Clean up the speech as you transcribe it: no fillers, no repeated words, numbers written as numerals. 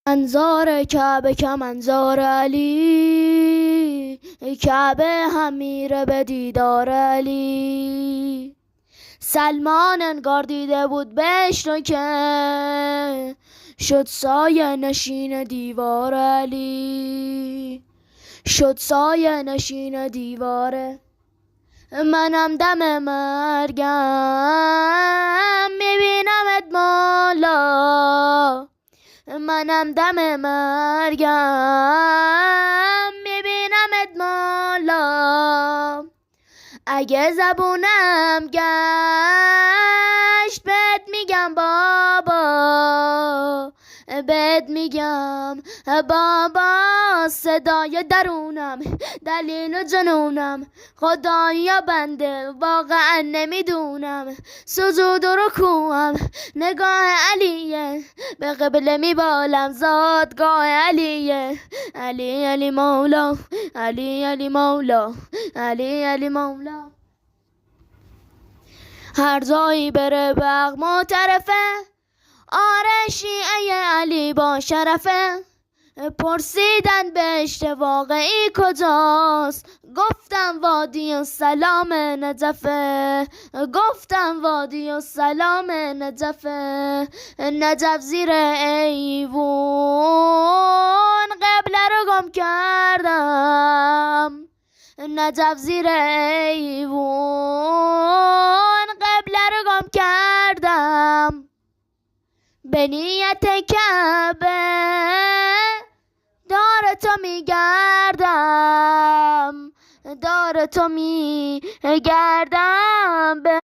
منظار کعبه که منظار علی، کعبه هم میره به دیدار علی. سلمان انگار دیده بود بهش رو که شد سایه نشین دیوار علی، شد سایه نشین دیواره. منم دم مرگم میبینمت مولا، منم دم مرگم میبینمت مولا. اگه زبونم گشت بهت میگم بابا، بهت میگم بابا. صدای درونم دلیل جنونم، خدایا بنده واقعا نمیدونم. سجود و رکوعم نگاه علیه، به قبله میبالم زادگاه علیه. علی علی مولا، علی علی مولا، علی علی مولا. هر جایی بره بغ معترفه، آره شیعه علی با شرفه. پرسیدن بهشت واقعی کجاست، گفتم وادی السلام نجفه، گفتم وادی السلام نجفه. نجف زیر ایوون قبله رو گم کردم، نجف زیر ایوون قبله رو گم کردم. به نیت کعبه دار تو میگردم، دار تو میگردم.